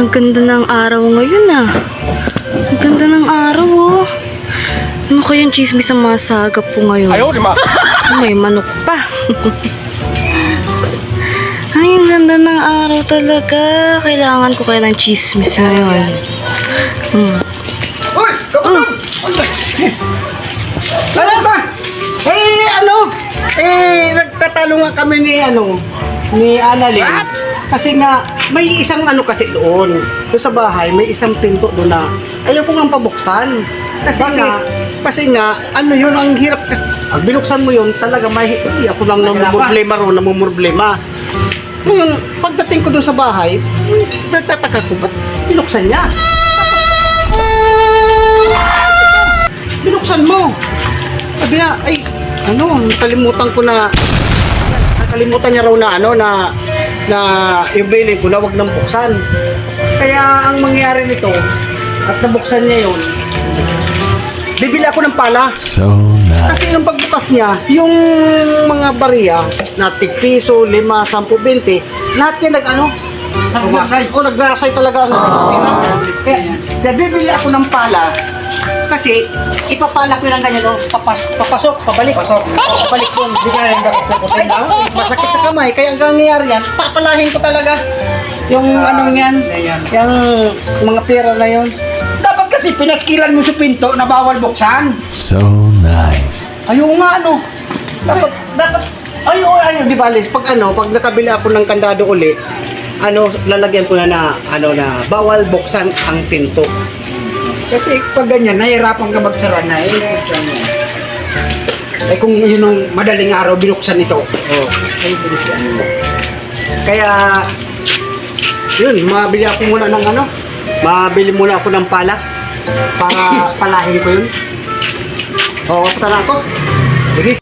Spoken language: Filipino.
Ang ganda ng araw ngayon ah. Ang ganda ng araw oh. Ano kayang chismis ang masagap po ngayon? Ayaw, di ba? May manok pa. Ay, ang ganda ng araw talaga. Kailangan ko kaya ng chismis ngayon. Uy! Kapatid! Ano ba? Nagtatalo nga kami ni Annalyn. Kasi nga, may isang kasi doon sa bahay, may isang pinto doon na ayaw ko nga pabuksan. Kasi nga, yun, ang hirap kasi, pag binuksan mo yun, talaga ako lang namumroblema. Ngayon, pagdating ko doon sa bahay, nagtataka ko, ba't binuksan niya? Binuksan mo. Sabi niya, nakalimutan niya raw na yung bilin ko na wag nang buksan. Kaya ang mangyari nito, at nabuksan niya yun, bibili ako ng pala. So nice. Kasi nung pagbukas niya, yung mga bariya na tig-piso, 5, 10, 20, lahat yan nagrasay talaga. Kaya bibili ako ng pala. Kasi ipapala ko lang ganyan, papasok, pabalik doon. Hindi ka yung dapat lang. Masakit sa kamay, kaya ang nangyayari yan, papalahin ko talaga. Yung yung mga pera na yun. Dapat kasi pinaskilan mo sa pinto na bawal buksan. So nice. Ayun nga dapat di ba, pag nakabili ako ng kandado uli, lalagyan ko na bawal buksan ang pinto. Kasi pag ganyan, nahirapan ka magsara na kung yun ang madaling araw binuksan ito. Binuksan mo. Kaya yun, mabili muna ako ng pala para palahin ko yun. Patala ako. Sige.